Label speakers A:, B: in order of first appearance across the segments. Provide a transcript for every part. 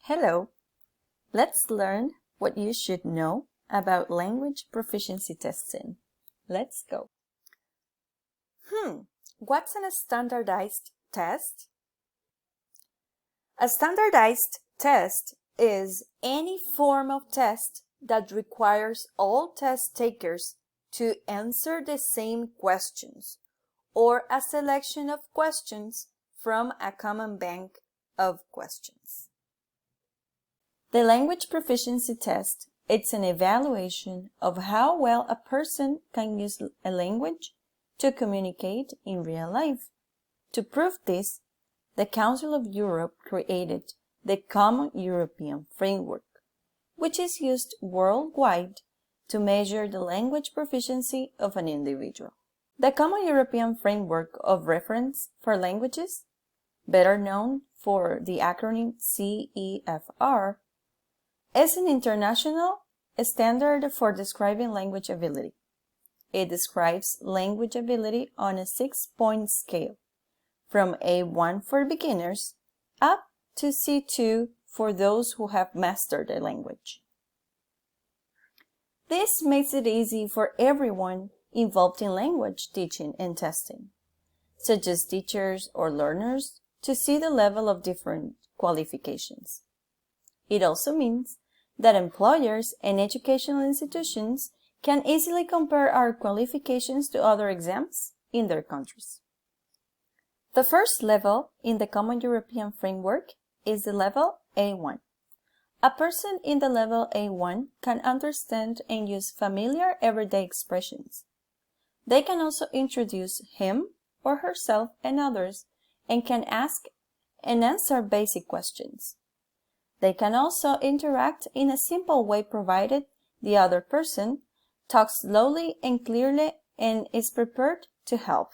A: Hello, let's learn what you should know about language proficiency testing. Let's go. What's a standardized test? A standardized test is any form of test that requires all test takers to answer the same questions or a selection of questions from a common bank of questions. The language proficiency test is an evaluation of how well a person can use a language to communicate in real life. To prove this, the Council of Europe created the Common European Framework, which is used worldwide to measure the language proficiency of an individual. The Common European Framework of Reference for Languages, better known for the acronym CEFR, is an international standard for describing language ability. It describes language ability on a 6-point scale, from A1 for beginners up to C2 for those who have mastered the language. This makes it easy for everyone involved in language teaching and testing, such as teachers or learners, to see the level of different qualifications. It also means that employers and educational institutions can easily compare our qualifications to other exams in their countries. The first level in the Common European Framework is the level A1. A person in the level A1 can understand and use familiar everyday expressions. They can also introduce him or herself and others and can ask and answer basic questions. They can also interact in a simple way provided the other person talks slowly and clearly and is prepared to help.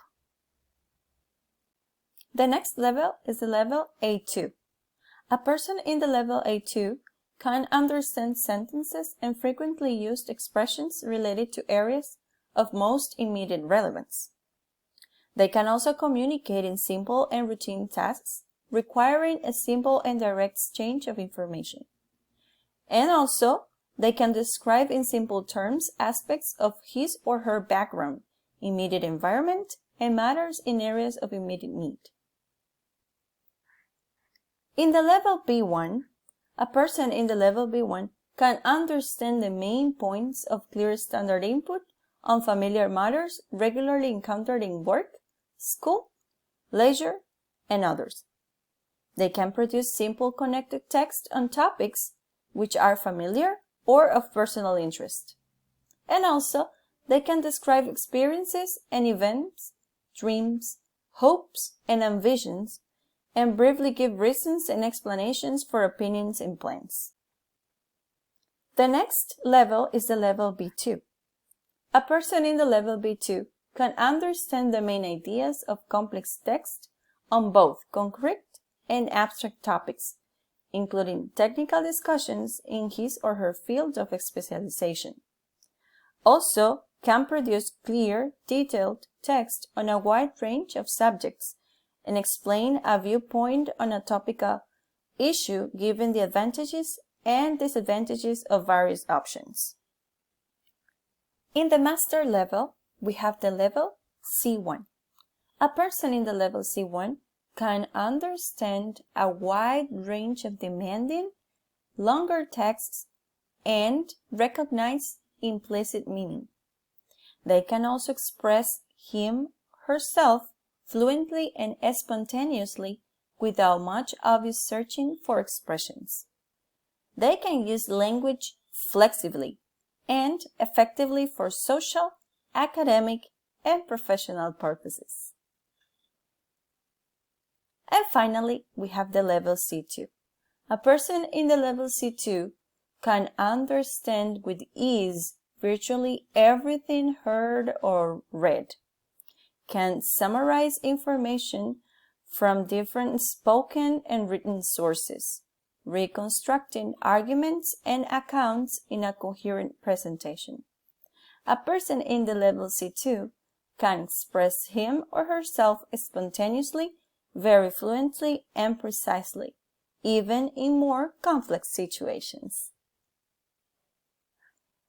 A: The next level is the level A2. A person in the level A2 can understand sentences and frequently used expressions related to areas of most immediate relevance. They can also communicate in simple and routine tasks, requiring a simple and direct exchange of information. And also, they can describe in simple terms aspects of his or her background, immediate environment, and matters in areas of immediate need. In the level B1, a person in the level B1 can understand the main points of clear standard input on familiar matters regularly encountered in work, school, leisure, and others. They can produce simple connected text on topics which are familiar or of personal interest. And also, they can describe experiences and events, dreams, hopes, and ambitions, and briefly give reasons and explanations for opinions and plans. The next level is the level B2. A person in the level B2 can understand the main ideas of complex text on both concrete and abstract topics, including technical discussions in his or her field of specialization. Also, can produce clear, detailed text on a wide range of subjects and explain a viewpoint on a topical issue given the advantages and disadvantages of various options. In the master level, we have the level C1. A person in the level C1 can understand a wide range of demanding, longer texts and recognize implicit meaning. They can also express herself fluently and spontaneously without much obvious searching for expressions. They can use language flexibly and effectively for social, academic, and professional purposes. And finally, we have the level C2. A person in the level C2 can understand with ease virtually everything heard or read, can summarize information from different spoken and written sources, reconstructing arguments and accounts in a coherent presentation. A person in the level C2 can express him or herself spontaneously, very fluently and precisely, even in more complex situations.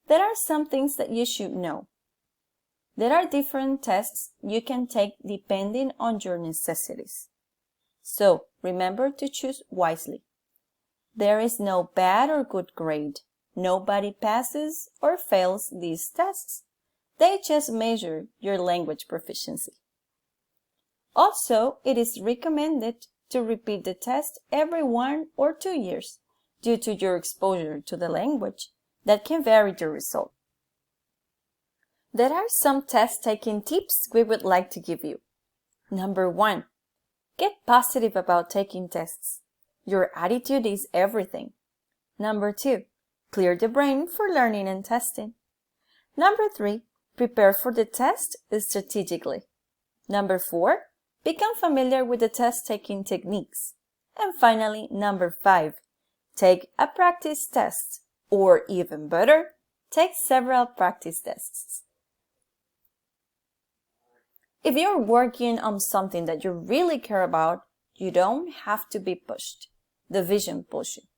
A: There are some things that you should know. There are different tests you can take depending on your necessities. So remember to choose wisely. There is no bad or good grade. Nobody passes or fails these tests. They just measure your language proficiency. Also, it is recommended to repeat the test every 1 or 2 years due to your exposure to the language that can vary the result. There are some test-taking tips we would like to give you. Number 1, get positive about taking tests. Your attitude is everything. Number 2, clear the brain for learning and testing. Number 3, prepare for the test strategically. Number 4, become familiar with the test-taking techniques. And finally, number 5, take a practice test, or even better, take several practice tests. If you're working on something that you really care about, you don't have to be pushed. The vision pushes you.